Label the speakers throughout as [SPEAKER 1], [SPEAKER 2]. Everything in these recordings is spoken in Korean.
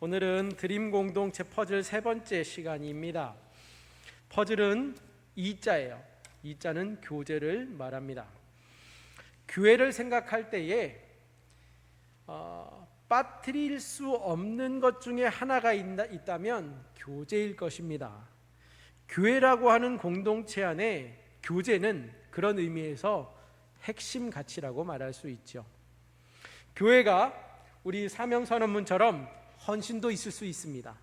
[SPEAKER 1] 오늘은 드림 공동체 퍼즐 세 번째 시간입니다. 퍼즐은 이자예요. 이자는 교제를 말합니다. 교회를 생각할 때에 빠뜨릴 수 없는 것 중에 하나가 있다면 교제일 것입니다. 교회라고 하는 공동체 안에 교제는 그런 의미에서 핵심 가치라고 말할 수 있죠. 교회가 우리 사명선언문처럼 헌신도 있을 수 있습니다.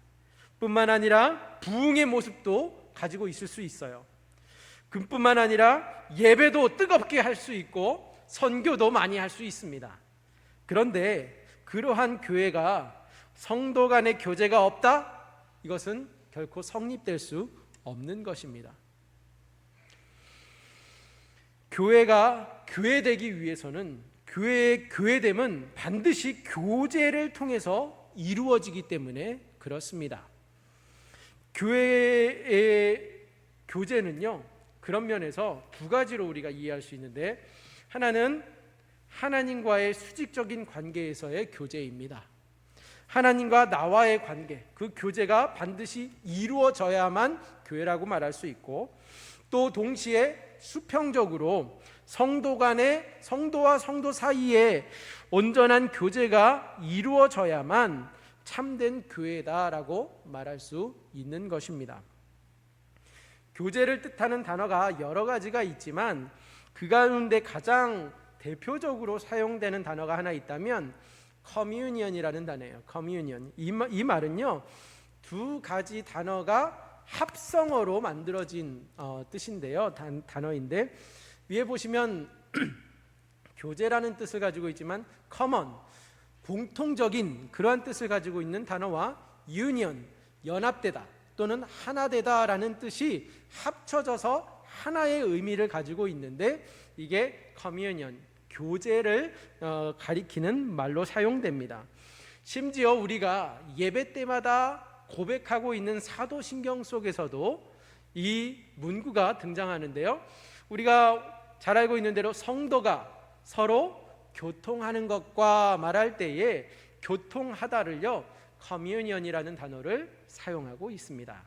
[SPEAKER 1] 뿐만 아니라 부흥의 모습도 가지고 있을 수 있어요. 그뿐만 아니라 예배도 뜨겁게 할 수 있고 선교도 많이 할 수 있습니다. 그런데 그러한 교회가 성도 간의 교제가 없다? 이것은 결코 성립될 수 없는 것입니다. 교회가 교회되기 위해서는 교회의 교회됨은 반드시 교제를 통해서 이루어지기 때문에 그렇습니다. 교회의 교제는요, 그런 면에서 두 가지로 우리가 이해할 수 있는데, 하나는 하나님과의 수직적인 관계에서의 교제입니다. 하나님과 나와의 관계, 그 교제가 반드시 이루어져야만 교회라고 말할 수 있고, 또 동시에 수평적으로 성도 간의, 성도와 성도 사이에 온전한 교제가 이루어져야만 참된 교회다라고 말할 수 있는 것입니다. 교제를 뜻하는 단어가 여러 가지가 있지만 그 가운데 가장 대표적으로 사용되는 단어가 하나 있다면 커뮤니언이라는 단어예요. 커뮤니언. 이 말은요, 두 가지 단어가 합성어로 만들어진 뜻인데요. 단어인데 위에 보시면 교제라는 뜻을 가지고 있지만 common, 공통적인 그러한 뜻을 가지고 있는 단어와 union, 연합되다 또는 하나되다라는 뜻이 합쳐져서 하나의 의미를 가지고 있는데, 이게 communion, 교제를 가리키는 말로 사용됩니다. 심지어 우리가 예배 때마다 고백하고 있는 사도신경 속에서도 이 문구가 등장하는데요, 우리가 잘 알고 있는 대로 성도가 서로 교통하는 것과 말할 때에 교통하다를요, 커뮤니언이라는 단어를 사용하고 있습니다.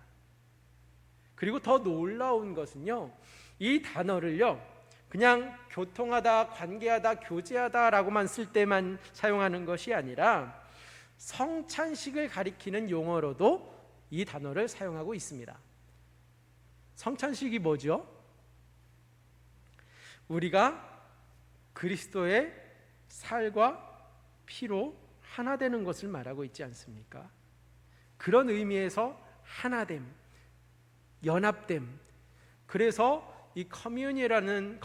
[SPEAKER 1] 그리고 더 놀라운 것은요, 이 단어를요 그냥 교통하다, 관계하다, 교제하다라고만 쓸 때만 사용하는 것이 아니라 성찬식을 가리키는 용어로도 이 단어를 사용하고 있습니다. 성찬식이 뭐죠? 우리가 그리스도의 살과 피로 하나 되는 것을 말하고 있지 않습니까? 그런 의미에서 하나됨, 연합됨. 그래서 이 커뮤니언이라는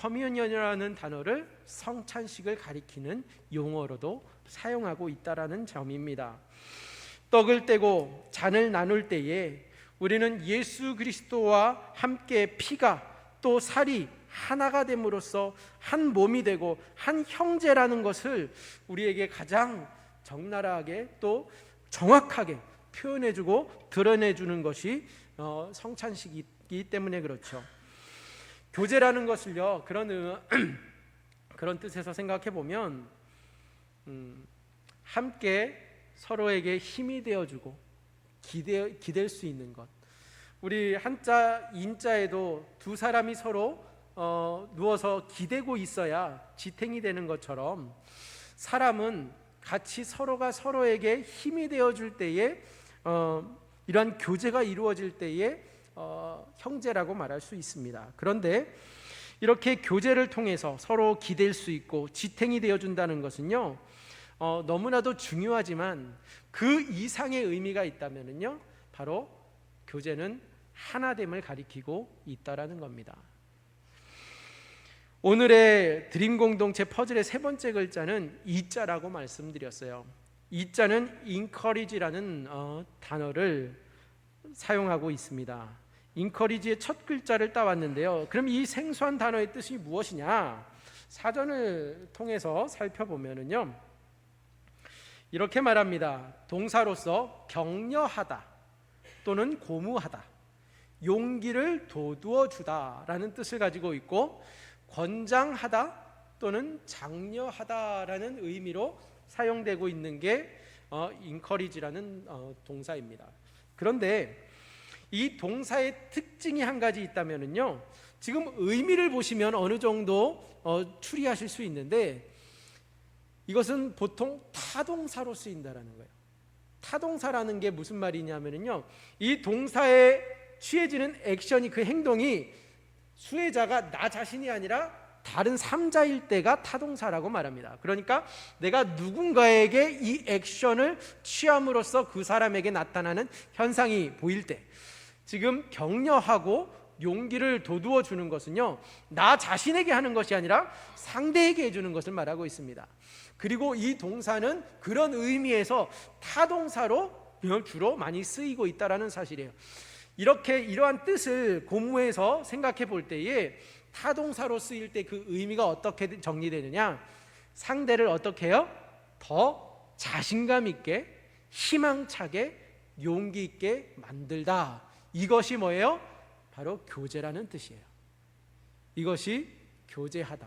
[SPEAKER 1] 단어를 성찬식을 가리키는 용어로도 사용하고 있다라는 점입니다. 떡을 떼고 잔을 나눌 때에 우리는 예수 그리스도와 함께 피가 또 살이 하나가 됨으로써 한 몸이 되고 한 형제라는 것을 우리에게 가장 적나라하게 또 정확하게 표현해주고 드러내주는 것이 성찬식이기 때문에 그렇죠. 교제라는 것을요, 그런 뜻에서 생각해 보면 함께 서로에게 힘이 되어주고 기댈 수 있는 것. 우리 한자 인자에도 두 사람이 서로 누워서 기대고 있어야 지탱이 되는 것처럼, 사람은 같이 서로가 서로에게 힘이 되어줄 때에 이러한 교제가 이루어질 때에 형제라고 말할 수 있습니다. 그런데 이렇게 교제를 통해서 서로 기댈 수 있고 지탱이 되어준다는 것은요, 너무나도 중요하지만 그 이상의 의미가 있다면요, 바로 교제는 하나됨을 가리키고 있다라는 겁니다. 오늘의 드림 공동체 퍼즐의 세 번째 글자는 이자라고 말씀드렸어요. 이자는 encourage라는 단어를 사용하고 있습니다. encourage의 첫 글자를 따왔는데요, 그럼 이 생소한 단어의 뜻이 무엇이냐? 사전을 통해서 살펴보면요, 이렇게 말합니다. 동사로서 격려하다 또는 고무하다, 용기를 돋우어 주다라는 뜻을 가지고 있고, 권장하다 또는 장려하다라는 의미로 사용되고 있는 게 encourage라는 동사입니다. 그런데 이 동사의 특징이 한 가지 있다면은요, 지금 의미를 보시면 어느 정도 추리하실 수 있는데, 이것은 보통 타동사로 쓰인다라는 거예요. 타동사라는 게 무슨 말이냐면요, 이 동사에 취해지는 액션이, 그 행동이 수혜자가 나 자신이 아니라 다른 3자일 때가 타동사라고 말합니다. 그러니까 내가 누군가에게 이 액션을 취함으로써 그 사람에게 나타나는 현상이 보일 때, 지금 격려하고 용기를 돋우어 주는 것은요, 나 자신에게 하는 것이 아니라 상대에게 해주는 것을 말하고 있습니다. 그리고 이 동사는 그런 의미에서 타동사로 주로 많이 쓰이고 있다는 사실이에요. 이러한 뜻을 고무해서 생각해 볼 때에 타동사로 쓰일 때 그 의미가 어떻게 정리되느냐, 상대를 어떻게 해요? 더 자신감 있게, 희망차게, 용기 있게 만들다. 이것이 뭐예요? 바로 교제라는 뜻이에요. 이것이 교제하다,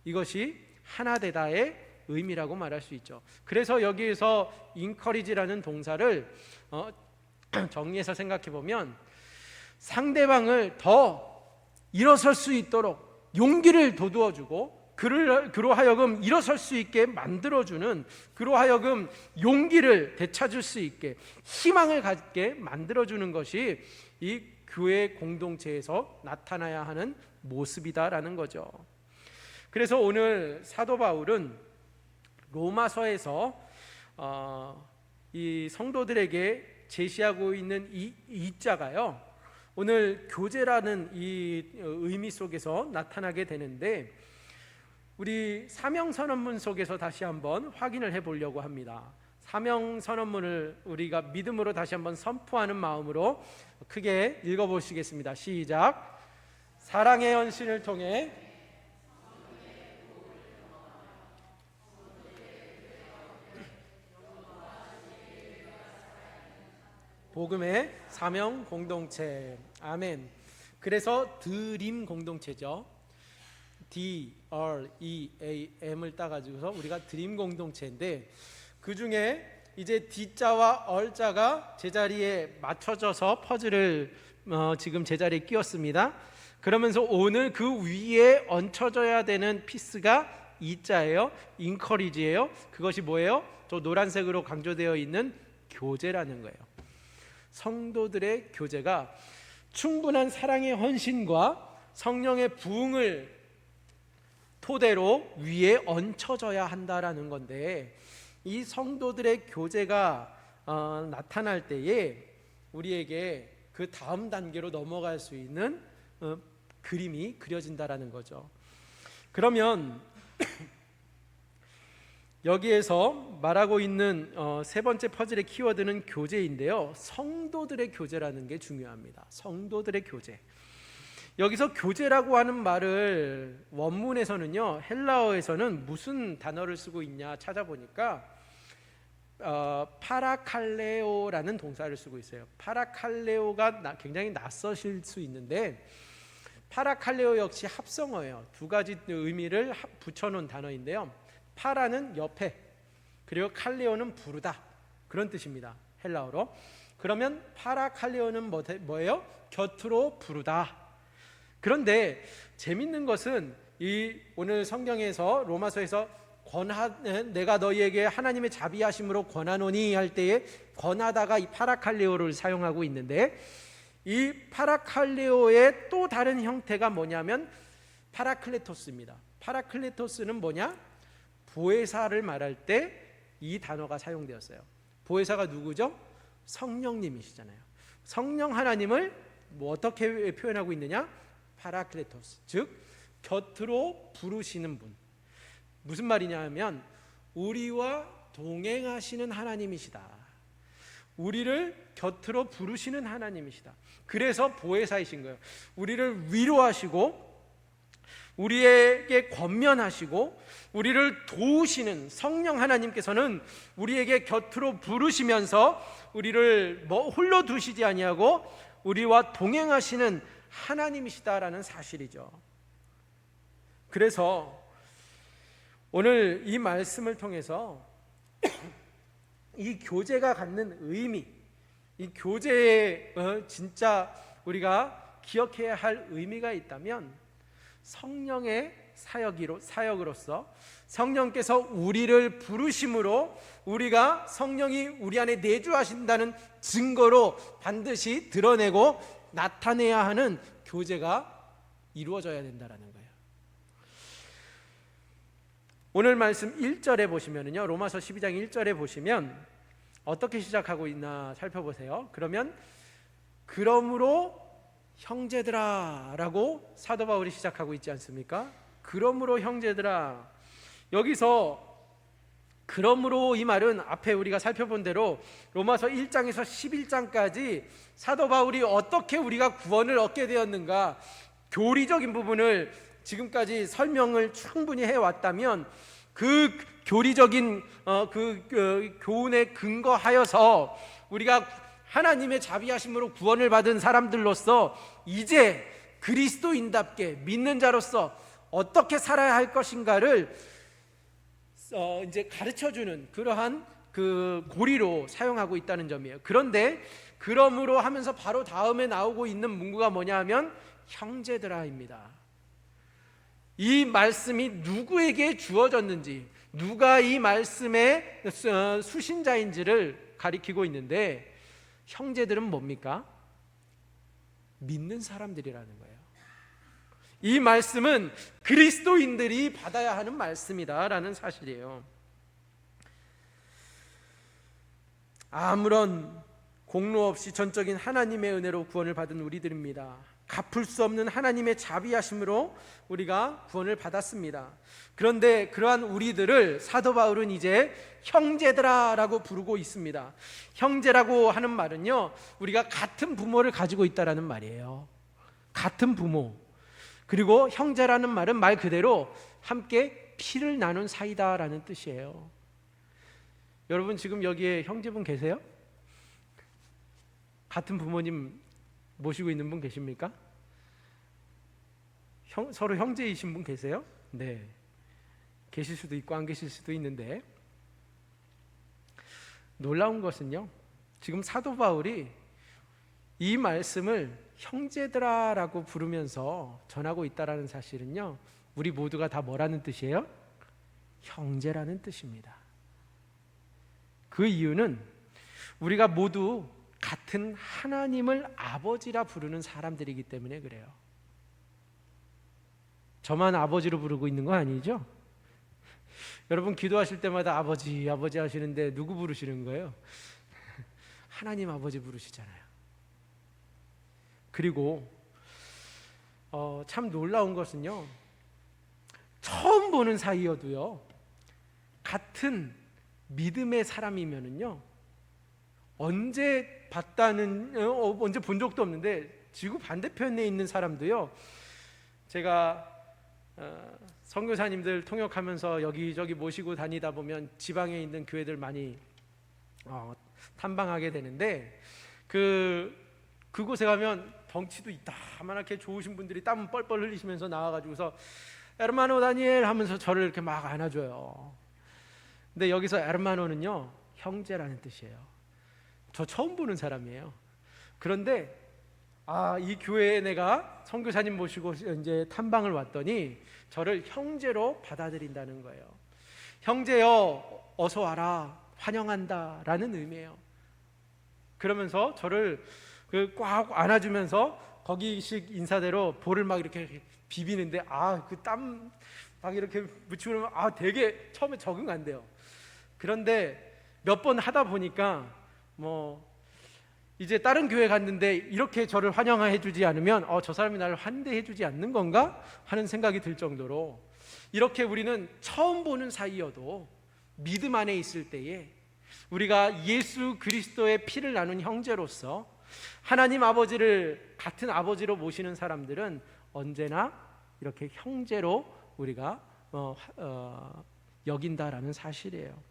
[SPEAKER 1] 이것이 하나되다의 의미라고 말할 수 있죠. 그래서 여기에서 encourage라는 동사를 정리해서 생각해 보면, 상대방을 더 일어설 수 있도록 용기를 돋우어주고, 그로 하여금 일어설 수 있게 만들어주는, 그로 하여금 용기를 되찾을 수 있게, 희망을 갖게 만들어주는 것이 이 교회 공동체에서 나타나야 하는 모습이다라는 거죠. 그래서 오늘 사도 바울은 로마서에서 이 성도들에게 제시하고 있는 이 자가요, 오늘 교제라는 이 의미 속에서 나타나게 되는데, 우리 사명선언문 속에서 다시 한번 확인을 해보려고 합니다. 사명선언문을 우리가 믿음으로 다시 한번 선포하는 마음으로 크게 읽어보시겠습니다. 시작. 사랑의 헌신을 통해 복음의 사명 공동체. 아멘. 그래서 드림 공동체죠. D-R-E-A-M을 따가지고서 우리가 드림 공동체인데, 그 중에 이제 D자와 R자가 제자리에 맞춰져서 퍼즐을 지금 제자리에 끼웠습니다. 그러면서 오늘 그 위에 얹혀져야 되는 피스가 E자예요. encourage예요. 그것이 뭐예요? 저 노란색으로 강조되어 있는 교제라는 거예요. 성도들의 교제가 충분한 사랑의 헌신과 성령의 부흥을 토대로 위에 얹혀져야 한다라는 건데, 이 성도들의 교제가 나타날 때에 우리에게 그 다음 단계로 넘어갈 수 있는 그림이 그려진다라는 거죠. 그러면 여기에서 말하고 있는 세 번째 퍼즐의 키워드는 교제인데요, 성도들의 교제라는 게 중요합니다. 성도들의 교제. 여기서 교제라고 하는 말을 원문에서는요, 헬라어에서는 무슨 단어를 쓰고 있냐 찾아보니까 파라칼레오라는 동사를 쓰고 있어요. 파라칼레오가 굉장히 낯서실 수 있는데, 파라칼레오 역시 합성어예요. 두 가지 의미를 붙여놓은 단어인데요, 파라는 옆에, 그리고 칼레오는 부르다, 그런 뜻입니다, 헬라어로. 그러면 파라칼레오는 뭐예요? 곁으로 부르다. 그런데 재밌는 것은 이 오늘 성경에서 로마서에서 내가 너희에게 하나님의 자비하심으로 권하노니 할 때에 권하다가 이 파라칼레오를 사용하고 있는데, 이 파라칼레오의 또 다른 형태가 뭐냐면 파라클레토스입니다. 파라클레토스는 뭐냐? 보혜사를 말할 때 이 단어가 사용되었어요. 보혜사가 누구죠? 성령님이시잖아요. 성령 하나님을 어떻게 표현하고 있느냐? 파라클레토스, 즉 곁으로 부르시는 분. 무슨 말이냐 하면 우리와 동행하시는 하나님이시다. 우리를 곁으로 부르시는 하나님이시다. 그래서 보혜사이신 거예요. 우리를 위로하시고 우리에게 권면하시고 우리를 도우시는 성령 하나님께서는 우리에게 곁으로 부르시면서 우리를 홀로 두시지 아니하고 우리와 동행하시는 하나님이시다라는 사실이죠. 그래서 오늘 이 말씀을 통해서 이 교제가 갖는 의미, 이 교제에 진짜 우리가 기억해야 할 의미가 있다면 성령의 사역으로서 성령께서 우리를 부르심으로 우리가 성령이 우리 안에 내주하신다는 증거로 반드시 드러내고 나타내야 하는 교제가 이루어져야 된다는 거예요. 오늘 말씀 1절에 보시면요, 로마서 12장 1절에 보시면 어떻게 시작하고 있나 살펴보세요. 그러므로 형제들아 라고 사도 바울이 시작하고 있지 않습니까? 그러므로 형제들아. 여기서 그러므로 이 말은 앞에 우리가 살펴본 대로 로마서 1장에서 11장까지 사도 바울이 어떻게 우리가 구원을 얻게 되었는가, 교리적인 부분을 지금까지 설명을 충분히 해왔다면 그 교리적인 교훈에 근거하여서 우리가 하나님의 자비하심으로 구원을 받은 사람들로서 이제 그리스도인답게 믿는 자로서 어떻게 살아야 할 것인가를 이제 가르쳐주는 그러한 그 고리로 사용하고 있다는 점이에요. 그런데 그러므로 하면서 바로 다음에 나오고 있는 문구가 뭐냐 하면 형제들아입니다. 이 말씀이 누구에게 주어졌는지, 누가 이 말씀의 수신자인지를 가리키고 있는데, 형제들은 뭡니까? 믿는 사람들이라는 거예요. 이 말씀은 그리스도인들이 받아야 하는 말씀이다라는 사실이에요. 아무런 공로 없이 전적인 하나님의 은혜로 구원을 받은 우리들입니다. 갚을 수 없는 하나님의 자비하심으로 우리가 구원을 받았습니다. 그런데 그러한 우리들을 사도 바울은 이제 형제들아라고 부르고 있습니다. 형제라고 하는 말은요, 우리가 같은 부모를 가지고 있다라는 말이에요. 같은 부모. 그리고 형제라는 말은 말 그대로 함께 피를 나눈 사이다라는 뜻이에요. 여러분 지금 여기에 형제분 계세요? 같은 부모님 모시고 있는 분 계십니까? 서로 형제이신 분 계세요? 네, 계실 수도 있고 안 계실 수도 있는데, 놀라운 것은요, 지금 사도 바울이 이 말씀을 형제들아라고 부르면서 전하고 있다라는 사실은요, 우리 모두가 다 뭐라는 뜻이에요? 형제라는 뜻입니다. 그 이유는 우리가 모두 같은 하나님을 아버지라 부르는 사람들이기 때문에 그래요. 저만 아버지로 부르고 있는 거 아니죠? 여러분 기도하실 때마다 아버지 아버지 하시는데 누구 부르시는 거예요? 하나님 아버지 부르시잖아요. 그리고 참 놀라운 것은요, 처음 보는 사이여도요, 같은 믿음의 사람이면은요, 언제 본 적도 없는데 지구 반대편에 있는 사람도요, 제가 선교사님들 통역하면서 여기저기 모시고 다니다 보면 지방에 있는 교회들 많이 탐방하게 되는데, 그곳에 가면 덩치도 이따만하게 좋으신 분들이 땀 뻘뻘 흘리시면서 나와가지고서 에르마노 다니엘 하면서 저를 이렇게 막 안아줘요. 근데 여기서 에르마노는요, 형제라는 뜻이에요. 저 처음 보는 사람이에요. 그런데 이 교회에 내가 선교사님 모시고 이제 탐방을 왔더니 저를 형제로 받아들인다는 거예요. 형제여 어서 와라, 환영한다라는 의미예요. 그러면서 저를 꽉 안아주면서 거기식 인사대로 볼을 막 이렇게 비비는데 그 땀 막 이렇게 묻히면 되게 처음에 적응 안 돼요. 그런데 몇 번 하다 보니까 이제 다른 교회 갔는데 이렇게 저를 환영해 주지 않으면 저 사람이 나를 환대해 주지 않는 건가 하는 생각이 들 정도로, 이렇게 우리는 처음 보는 사이여도 믿음 안에 있을 때에 우리가 예수 그리스도의 피를 나눈 형제로서 하나님 아버지를 같은 아버지로 모시는 사람들은 언제나 이렇게 형제로 우리가 여긴다라는 사실이에요.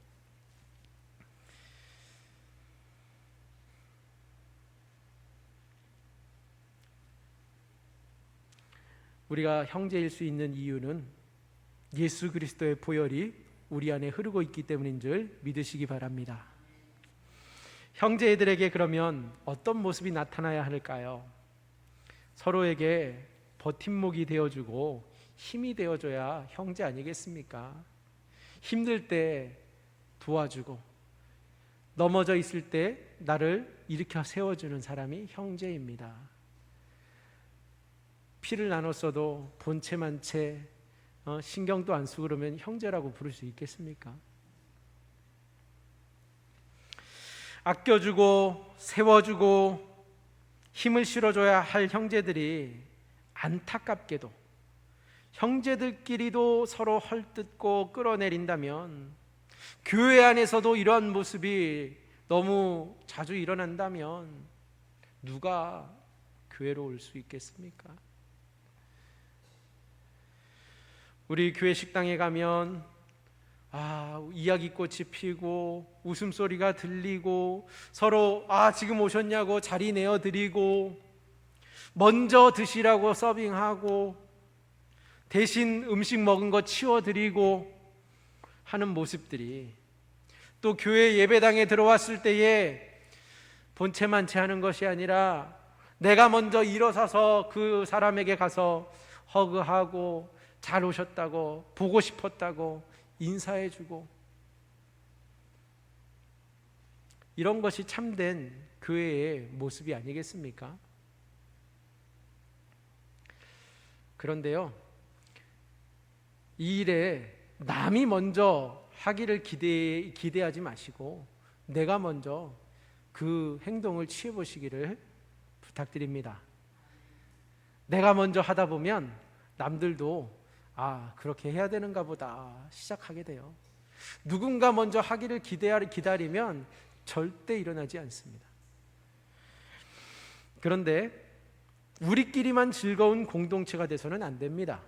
[SPEAKER 1] 우리가 형제일 수 있는 이유는 예수 그리스도의 보혈이 우리 안에 흐르고 있기 때문인 줄 믿으시기 바랍니다. 형제들에게 그러면 어떤 모습이 나타나야 할까요? 서로에게 버팀목이 되어주고 힘이 되어줘야 형제 아니겠습니까? 힘들 때 도와주고 넘어져 있을 때 나를 일으켜 세워주는 사람이 형제입니다. 피를 나눴어도 본체만 채 신경도 안 쓰고 그러면 형제라고 부를 수 있겠습니까? 아껴주고 세워주고 힘을 실어줘야 할 형제들이 안타깝게도 형제들끼리도 서로 헐뜯고 끌어내린다면, 교회 안에서도 이러한 모습이 너무 자주 일어난다면 누가 교회로 올 수 있겠습니까? 우리 교회 식당에 가면 이야기꽃이 피고 웃음소리가 들리고 서로 지금 오셨냐고 자리 내어드리고 먼저 드시라고 서빙하고 대신 음식 먹은 거 치워드리고 하는 모습들이, 또 교회 예배당에 들어왔을 때에 본체만 채하는 것이 아니라 내가 먼저 일어서서 그 사람에게 가서 허그하고 잘 오셨다고, 보고 싶었다고 인사해주고, 이런 것이 참된 교회의 모습이 아니겠습니까? 그런데요, 이 일에 남이 먼저 하기를 기대하지 마시고 내가 먼저 그 행동을 취해 보시기를 부탁드립니다. 내가 먼저 하다 보면 남들도 그렇게 해야 되는가 보다 시작하게 돼요. 누군가 먼저 하기를 기다리면 절대 일어나지 않습니다. 그런데 우리끼리만 즐거운 공동체가 돼서는 안 됩니다.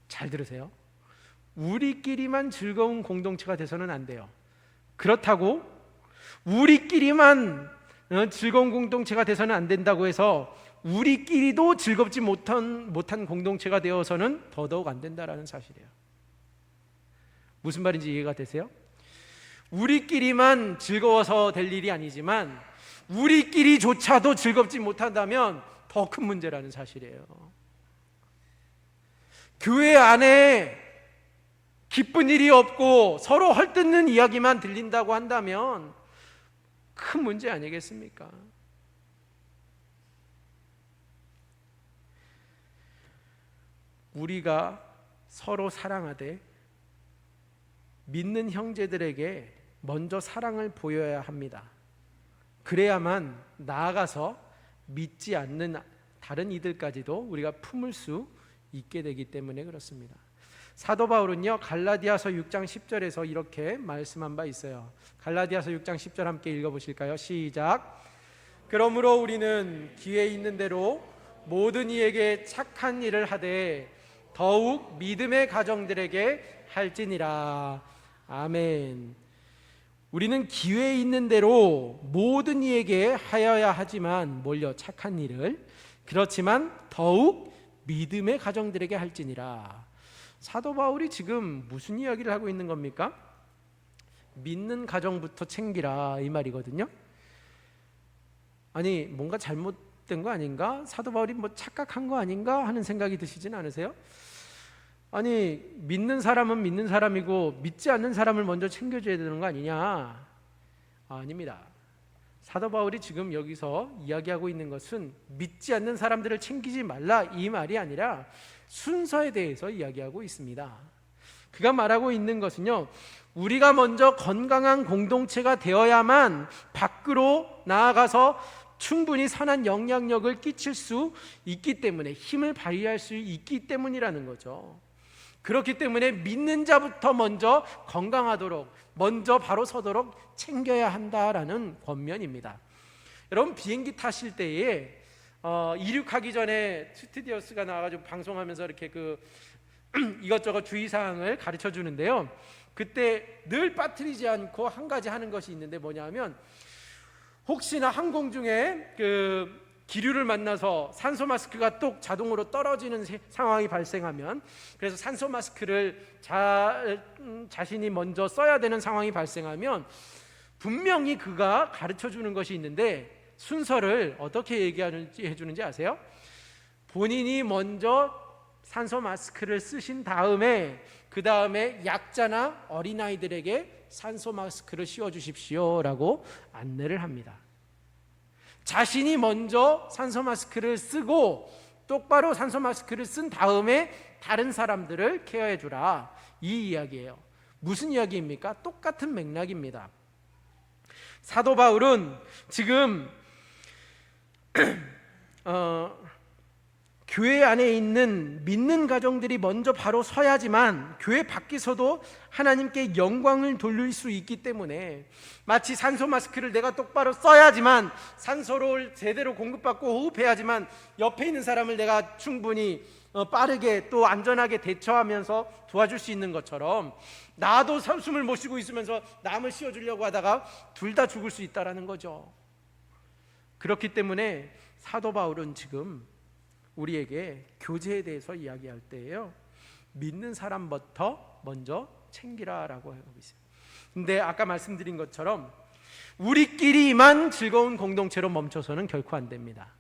[SPEAKER 1] 잘 들으세요. 우리끼리만 즐거운 공동체가 돼서는 안 돼요. 그렇다고 우리끼리만 즐거운 공동체가 돼서는 안 된다고 해서 우리끼리도 즐겁지 못한 공동체가 되어서는 더더욱 안 된다라는 사실이에요. 무슨 말인지 이해가 되세요? 우리끼리만 즐거워서 될 일이 아니지만 우리끼리조차도 즐겁지 못한다면 더 큰 문제라는 사실이에요. 교회 안에 기쁜 일이 없고 서로 헐뜯는 이야기만 들린다고 한다면 큰 문제 아니겠습니까? 우리가 서로 사랑하되 믿는 형제들에게 먼저 사랑을 보여야 합니다. 그래야만 나아가서 믿지 않는 다른 이들까지도 우리가 품을 수 있게 되기 때문에 그렇습니다. 사도 바울은요, 갈라디아서 6장 10절에서 이렇게 말씀한 바 있어요. 갈라디아서 6장 10절 함께 읽어보실까요? 시작. 그러므로 우리는 기회 있는 대로 모든 이에게 착한 일을 하되 더욱 믿음의 가정들에게 할지니라. 아멘. 우리는 기회 있는 대로 모든 이에게 하여야 하지만 뭘요? 착한 일을. 그렇지만 더욱 믿음의 가정들에게 할지니라. 사도 바울이 지금 무슨 이야기를 하고 있는 겁니까? 믿는 가정부터 챙기라 이 말이거든요. 아니 뭔가 잘못된 거 아닌가? 사도 바울이 착각한 거 아닌가 하는 생각이 드시진 않으세요? 아니 믿는 사람은 믿는 사람이고 믿지 않는 사람을 먼저 챙겨줘야 되는 거 아니냐? 아닙니다. 사도 바울이 지금 여기서 이야기하고 있는 것은 믿지 않는 사람들을 챙기지 말라 이 말이 아니라 순서에 대해서 이야기하고 있습니다. 그가 말하고 있는 것은요, 우리가 먼저 건강한 공동체가 되어야만 밖으로 나아가서 충분히 선한 영향력을 끼칠 수 있기 때문에, 힘을 발휘할 수 있기 때문이라는 거죠. 그렇기 때문에 믿는 자부터 먼저 건강하도록, 먼저 바로 서도록 챙겨야 한다라는 권면입니다. 여러분 비행기 타실 때에 이륙하기 전에 스튜디오스가 나와가지고 방송하면서 이렇게 이것저것 주의사항을 가르쳐 주는데요, 그때 늘 빠뜨리지 않고 한 가지 하는 것이 있는데 뭐냐면, 혹시나 항공 중에 기류를 만나서 산소 마스크가 또 자동으로 떨어지는 상황이 발생하면, 그래서 산소 마스크를 자신이 먼저 써야 되는 상황이 발생하면 분명히 그가 가르쳐 주는 것이 있는데 순서를 어떻게 해주는지 아세요? 본인이 먼저 산소 마스크를 쓰신 다음에 그 다음에 약자나 어린아이들에게 산소 마스크를 씌워주십시오 라고 안내를 합니다. 자신이 먼저 산소 마스크를 쓰고 똑바로 산소 마스크를 쓴 다음에 다른 사람들을 케어해 주라, 이 이야기예요. 무슨 이야기입니까? 똑같은 맥락입니다. 사도 바울은 지금 교회 안에 있는 믿는 가정들이 먼저 바로 서야지만 교회 밖에서도 하나님께 영광을 돌릴 수 있기 때문에, 마치 산소 마스크를 내가 똑바로 써야지만, 산소를 제대로 공급받고 호흡해야지만 옆에 있는 사람을 내가 충분히 빠르게 또 안전하게 대처하면서 도와줄 수 있는 것처럼, 나도 숨을 못 쉬고 있으면서 남을 씌워주려고 하다가 둘 다 죽을 수 있다는 거죠. 그렇기 때문에 사도 바울은 지금 우리에게 교제에 대해서 이야기할 때에요, 믿는 사람부터 먼저 챙기라라고 하고 있어요. 근데 아까 말씀드린 것처럼 우리끼리만 즐거운 공동체로 멈춰서는 결코 안 됩니다.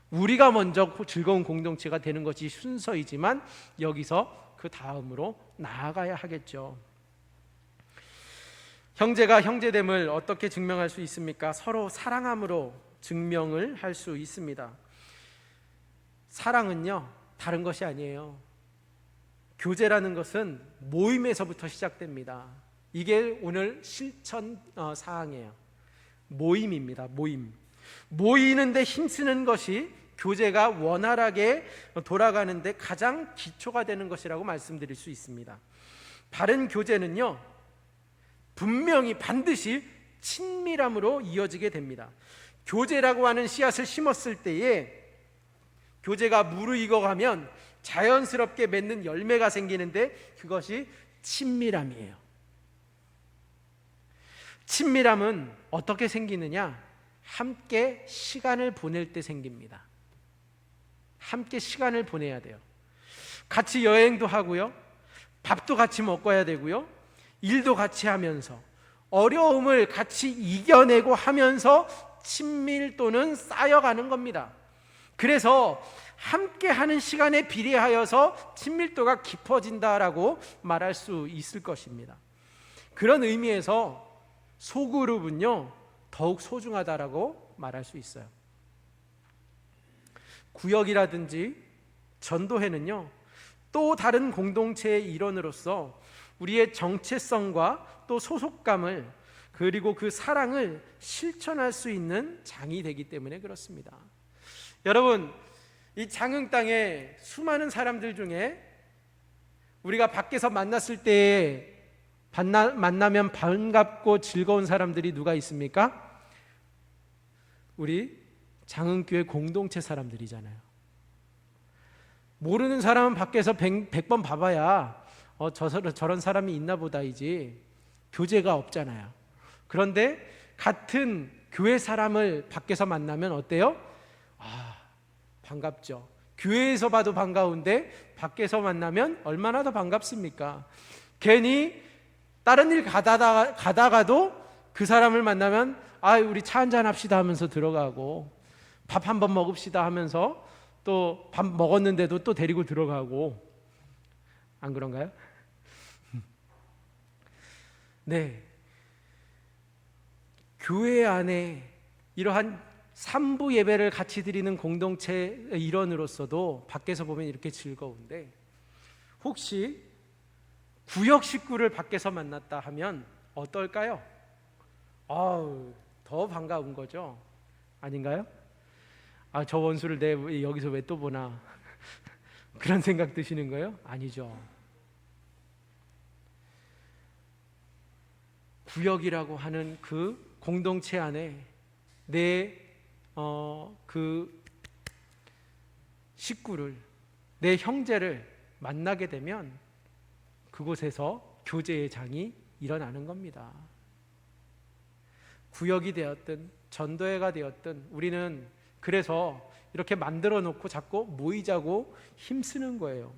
[SPEAKER 1] 우리가 먼저 즐거운 공동체가 되는 것이 순서이지만 여기서 그 다음으로 나아가야 하겠죠. 형제가 형제됨을 어떻게 증명할 수 있습니까? 서로 사랑함으로 증명을 할 수 있습니다. 사랑은요, 다른 것이 아니에요. 교제라는 것은 모임에서부터 시작됩니다. 이게 오늘 실천 사항이에요. 모임입니다. 모이는데 힘쓰는 것이 교제가 원활하게 돌아가는데 가장 기초가 되는 것이라고 말씀드릴 수 있습니다. 바른 교제는요, 분명히 반드시 친밀함으로 이어지게 됩니다. 교제라고 하는 씨앗을 심었을 때에 교제가 무르익어가면 자연스럽게 맺는 열매가 생기는데 그것이 친밀함이에요. 친밀함은 어떻게 생기느냐? 함께 시간을 보낼 때 생깁니다. 함께 시간을 보내야 돼요. 같이 여행도 하고요, 밥도 같이 먹어야 되고요, 일도 같이 하면서 어려움을 같이 이겨내고 하면서 친밀도는 쌓여가는 겁니다. 그래서 함께하는 시간에 비례하여서 친밀도가 깊어진다라고 말할 수 있을 것입니다. 그런 의미에서 소그룹은요, 더욱 소중하다라고 말할 수 있어요. 구역이라든지 전도회는요, 또 다른 공동체의 일원으로서 우리의 정체성과 또 소속감을, 그리고 그 사랑을 실천할 수 있는 장이 되기 때문에 그렇습니다. 여러분, 이 장흥 땅에 수많은 사람들 중에 우리가 밖에서 만났을 때 만나면 반갑고 즐거운 사람들이 누가 있습니까? 우리 장흥교회 공동체 사람들이잖아요. 모르는 사람은 밖에서 100번 봐봐야 저런 사람이 있나 보다이지 교제가 없잖아요. 그런데 같은 교회 사람을 밖에서 만나면 어때요? 반갑죠. 교회에서 봐도 반가운데 밖에서 만나면 얼마나 더 반갑습니까? 괜히 다른 일 가다가도 그 사람을 만나면 우리 차 한잔 합시다 하면서 들어가고, 밥 한번 먹읍시다 하면서 또 밥 먹었는데도 또 데리고 들어가고, 안 그런가요? 네, 교회 안에 이러한 3부 예배를 같이 드리는 공동체 일원으로서도 밖에서 보면 이렇게 즐거운데, 혹시 구역 식구를 밖에서 만났다 하면 어떨까요? 더 반가운 거죠. 아닌가요? 저 원수를 내 여기서 왜 또 보나 그런 생각 드시는 거예요? 아니죠. 구역이라고 하는 그 공동체 안에 내 그 식구를, 내 형제를 만나게 되면 그곳에서 교제의 장이 일어나는 겁니다. 구역이 되었든 전도회가 되었든 우리는 그래서 이렇게 만들어 놓고 자꾸 모이자고 힘쓰는 거예요.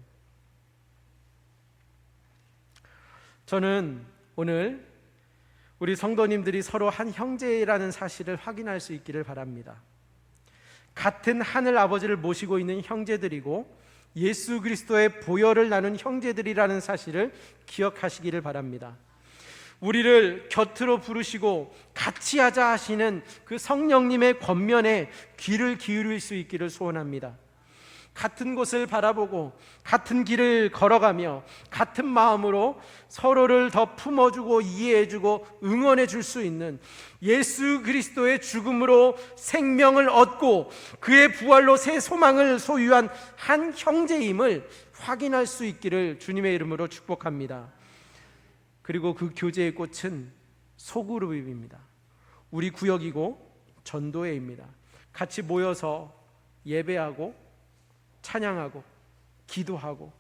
[SPEAKER 1] 저는 오늘 우리 성도님들이 서로 한 형제라는 사실을 확인할 수 있기를 바랍니다. 같은 하늘 아버지를 모시고 있는 형제들이고 예수 그리스도의 보혈을 나눈 형제들이라는 사실을 기억하시기를 바랍니다. 우리를 곁으로 부르시고 같이 하자 하시는 그 성령님의 권면에 귀를 기울일 수 있기를 소원합니다. 같은 곳을 바라보고 같은 길을 걸어가며 같은 마음으로 서로를 더 품어주고 이해해주고 응원해 줄 수 있는 예수 그리스도의 죽음으로 생명을 얻고 그의 부활로 새 소망을 소유한 한 형제임을 확인할 수 있기를 주님의 이름으로 축복합니다. 그리고 그 교제의 꽃은 소그룹입니다. 우리 구역이고 전도회입니다. 같이 모여서 예배하고 찬양하고 기도하고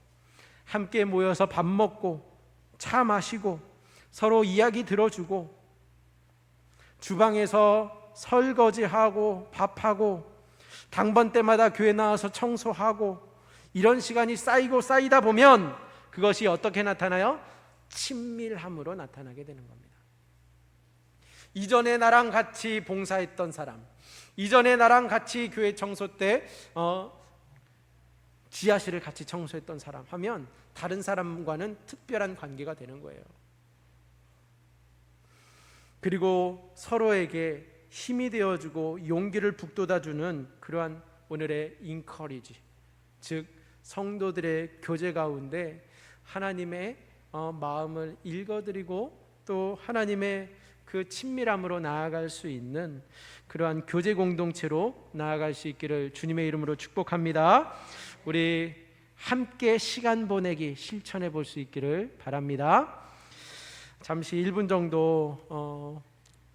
[SPEAKER 1] 함께 모여서 밥 먹고 차 마시고 서로 이야기 들어주고 주방에서 설거지하고 밥하고 당번 때마다 교회 나와서 청소하고 이런 시간이 쌓이고 쌓이다 보면 그것이 어떻게 나타나요? 친밀함으로 나타나게 되는 겁니다. 이전에 나랑 같이 봉사했던 사람, 이전에 나랑 같이 교회 청소 때 지하실을 같이 청소했던 사람 하면 다른 사람과는 특별한 관계가 되는 거예요. 그리고 서로에게 힘이 되어주고 용기를 북돋아주는 그러한 오늘의 인커리지, 즉 성도들의 교제 가운데 하나님의 마음을 읽어드리고 또 하나님의 그 친밀함으로 나아갈 수 있는 그러한 교제 공동체로 나아갈 수 있기를 주님의 이름으로 축복합니다. 우리 함께 시간 보내기 실천해 볼 수 있기를 바랍니다. 잠시 1분 정도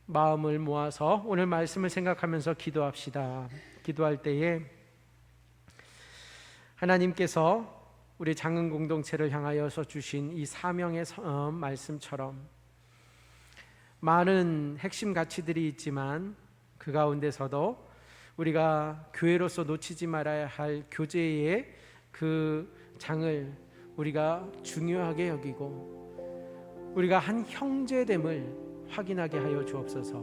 [SPEAKER 1] 마음을 모아서 오늘 말씀을 생각하면서 기도합시다. 기도할 때에 하나님께서 우리 장흥 공동체를 향하여서 주신 이 사명의 말씀처럼 많은 핵심 가치들이 있지만 그 가운데서도 우리가 교회로서 놓치지 말아야 할 교제의 그 장을 우리가 중요하게 여기고 우리가 한 형제됨을 확인하게 하여 주옵소서.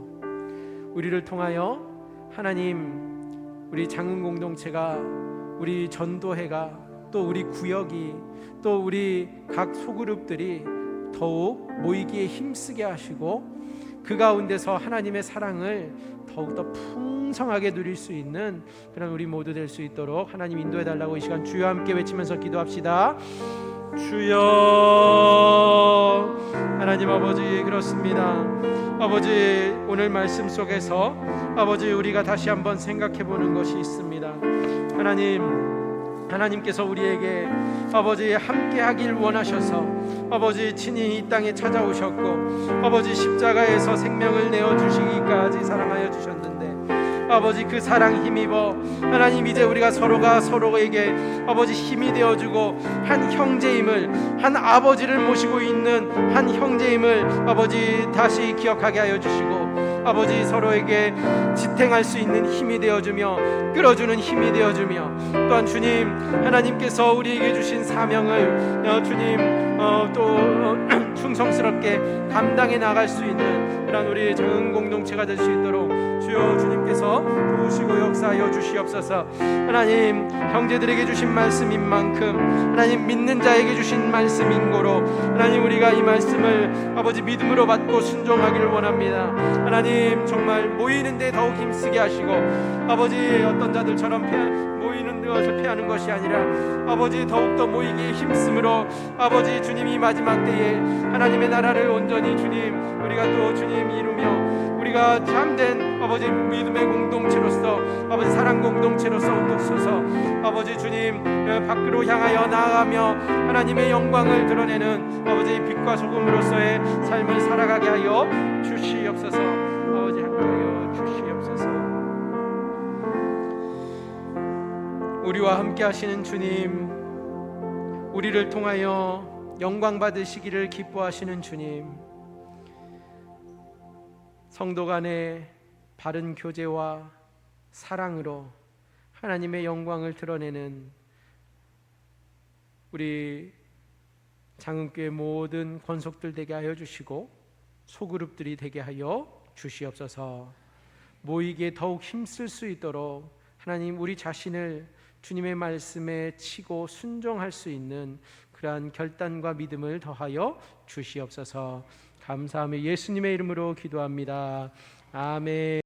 [SPEAKER 1] 우리를 통하여 하나님, 우리 장흥 공동체가, 우리 전도회가, 또 우리 구역이, 또 우리 각 소그룹들이 더욱 모이기에 힘쓰게 하시고 그 가운데서 하나님의 사랑을 더욱더 풍성하게 누릴 수 있는 그런 우리 모두 될 수 있도록 하나님 인도해 달라고 이 시간 주여 함께 외치면서 기도합시다. 주여. 하나님 아버지, 그렇습니다. 아버지, 오늘 말씀 속에서 아버지 우리가 다시 한번 생각해 보는 것이 있습니다. 하나님께서 우리에게 아버지 함께 하길 원하셔서 아버지 친히 이 땅에 찾아오셨고 아버지 십자가에서 생명을 내어주시기까지 사랑하여 주셨는데 아버지 그 사랑 힘입어 하나님 이제 우리가 서로가 서로에게 아버지 힘이 되어주고 한 형제임을, 한 아버지를 모시고 있는 한 형제임을 아버지 다시 기억하게 하여 주시고 아버지 서로에게 지탱할 수 있는 힘이 되어주며 끌어주는 힘이 되어주며 또한 주님 하나님께서 우리에게 주신 사명을 주님 또 충성스럽게 감당해 나갈 수 있는 그런 우리 장흥 공동체가 될 수 있도록 주여 주님께서 도우시고 역사하여 주시옵소서. 하나님 형제들에게 주신 말씀인 만큼 하나님 믿는 자에게 주신 말씀인 고로 하나님 우리가 이 말씀을 아버지 믿음으로 받고 순종하기를 원합니다. 하나님 정말 모이는데 더욱 힘쓰게 하시고 아버지 어떤 자들처럼 모이는 것을 피하는 것이 아니라 아버지 더욱더 모이기에 힘쓰므로 아버지 주님이 마지막 때에 하나님의 나라를 온전히 주님 우리가 또 주님 이루며 우리가 참된 아버지 믿음의 공동체로서 아버지 사랑 공동체로서 웃소서. 아버지 주님 밖으로 향하여 나아가며 하나님의 영광을 드러내는 아버지 빛과 소금으로서의 삶을 살아가게 하여 주시옵소서. 아버지 함께하여 주시옵소서. 우리와 함께 하시는 주님, 우리를 통하여 영광 받으시기를 기뻐하시는 주님, 성도 간의 바른 교제와 사랑으로 하나님의 영광을 드러내는 우리 장흥교회 모든 권속들 되게 하여 주시고 소그룹들이 되게 하여 주시옵소서. 모이기에 더욱 힘쓸 수 있도록 하나님 우리 자신을 주님의 말씀에 치고 순종할 수 있는 그러한 결단과 믿음을 더하여 주시옵소서. 감사하며 예수님의 이름으로 기도합니다. 아멘.